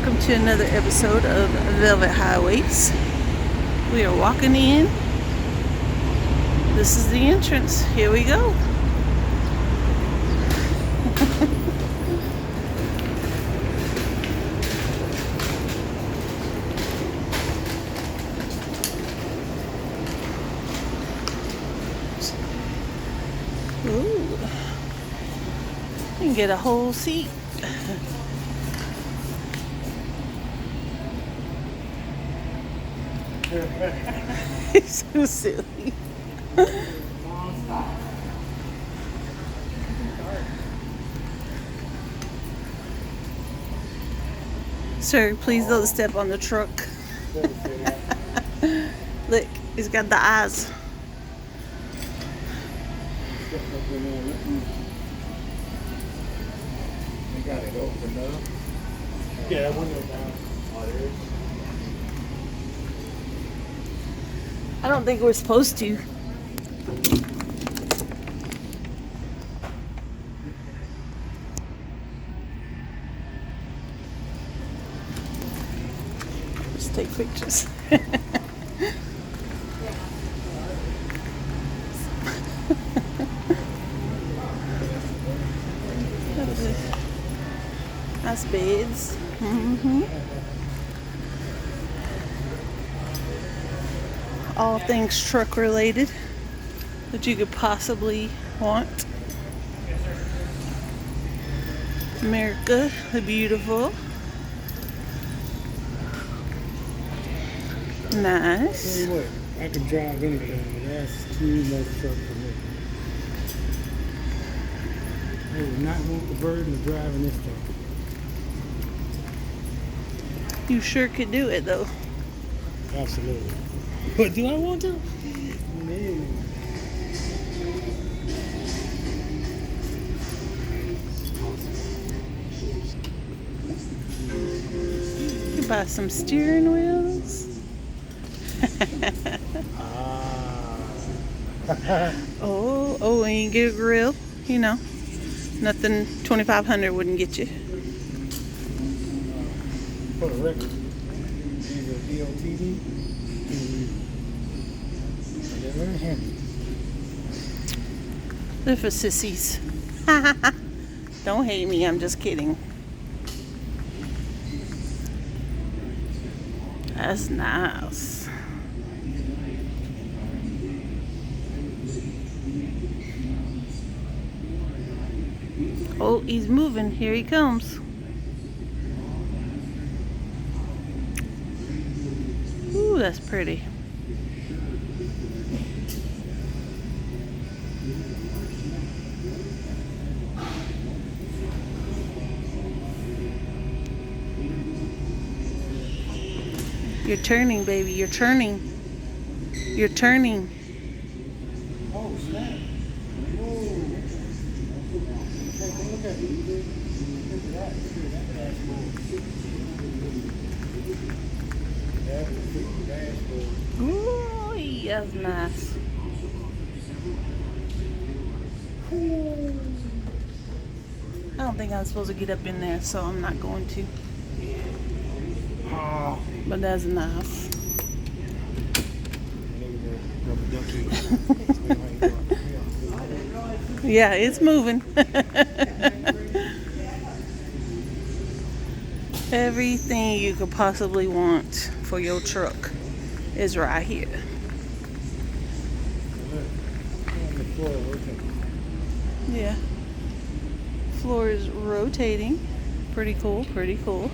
welcome to another episode of Velvet Highways. We are walking in. This is the entrance. Here we go. Ooh. You can get a whole seat. He's so silly. Sir, please don't step on the truck. Look, he's got the eyes. They got it opened up. Yeah, that window down. Oh, there is. I don't think we're supposed to. Just take pictures. Nice beds. All things truck related that you could possibly want. America the beautiful. Nice. Tell you what, I can drive anything, but that's too much truck for me. I would not want the burden of driving this thing. You sure could do it though. Absolutely. But do I want to? Man. You could buy some steering wheels. Oh, and you get a grill. You know, nothing 2,500 wouldn't get you. For the record, these are DOTD. They're very handy. They're for sissies. Don't hate me, I'm just kidding. That's nice. Oh, he's moving. Here he comes. Ooh, that's pretty. You're turning, baby. You're turning. You're turning. Oh, snap. Whoa. Hey, look at it. Look at that. Look at that dashboard. That's a big dashboard. Ooh, that's nice. I don't think I'm supposed to get up in there, so I'm not going to. Oh. But that's nice. Yeah, it's moving. Everything you could possibly want for your truck is right here. Yeah. Floor is rotating. Pretty cool, pretty cool.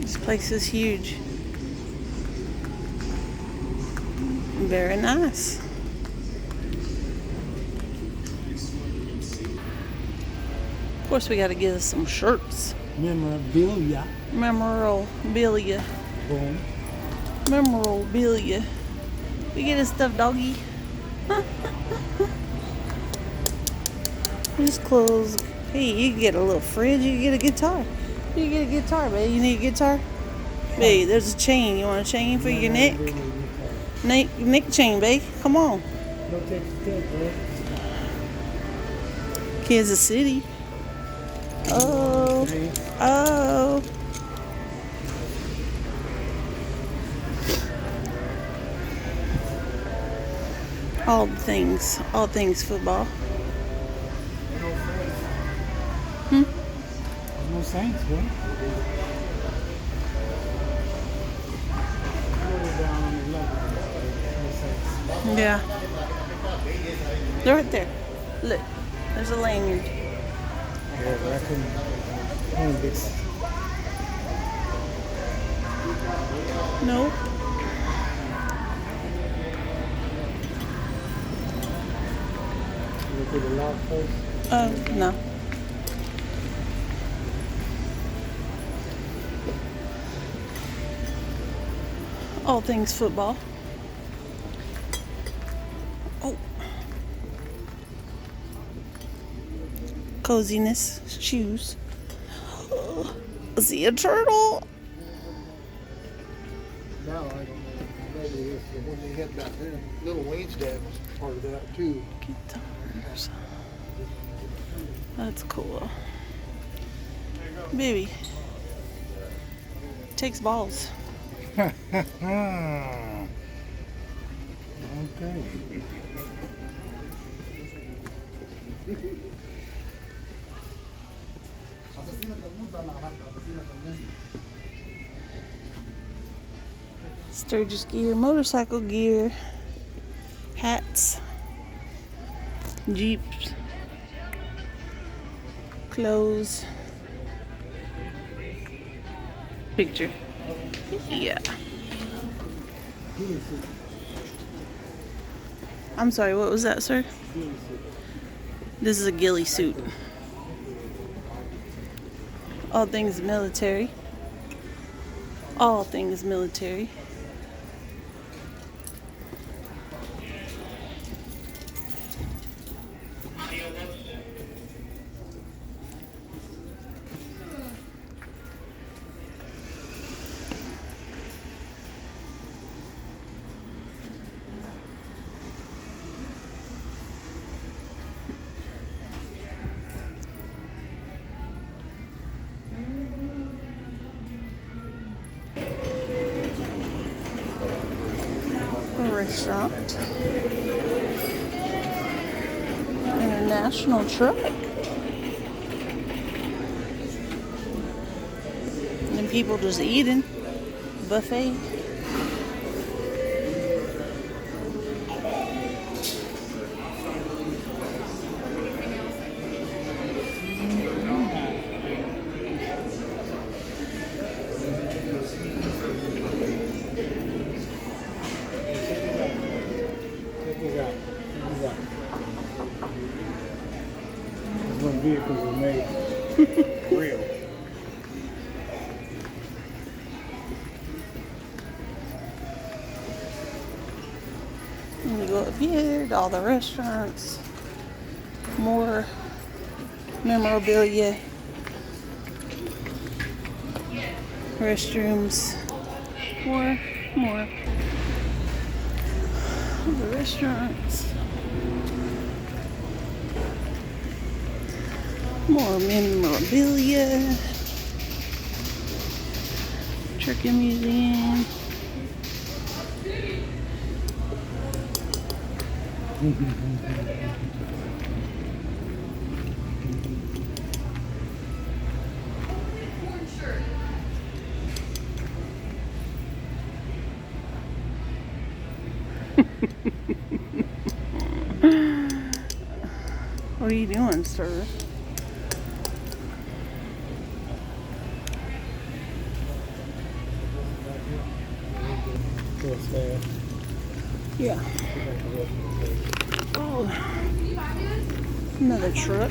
This place is huge. Very nice. Of course, we got to get us some shirts. Memorabilia. Memorabilia. Boom. Memorabilia. We get a stuffed doggy. These clothes. Hey, you can get a little fridge. You can get a guitar. You can get a guitar, babe. You need a guitar? Babe, there's a chain. You want a chain for your neck? Neck chain, babe. Come on. Kansas City. Oh. Oh. All things football. No Saints, bro. Yeah. They're right there. Look. There's a lanyard. Yeah, but I couldn't own this. Nope. Look at the lock first. Oh, no. All things football. Oh. Coziness shoes. Oh, see a turtle. Now I don't know. Maybe it's the one they had back then. Little Wayne's dad was part of that too. Guitars. That's cool. Baby. Takes balls. Okay. Sturgis gear, motorcycle gear, hats, Jeeps, clothes, picture. Yeah. I'm sorry, what was that, sir? This is a ghillie suit. All things military. All things military. Restaurant. International truck. And people just eating. Buffet. When vehicles were made real. And we go up here to all the restaurants. More memorabilia. Restrooms. More. The restaurants. More memorabilia. Trucking museum. What are you doing, sir? Yeah. Oh, another truck.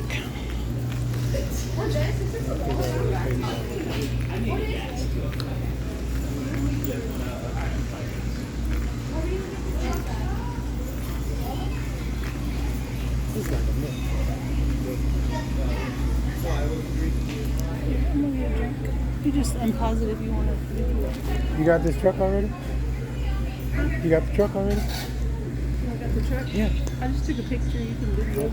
I'm gonna get a drink. You just unpause it if you want to. You got this truck already? You got the truck already? You got the truck? Yeah. I just took a picture. You can video.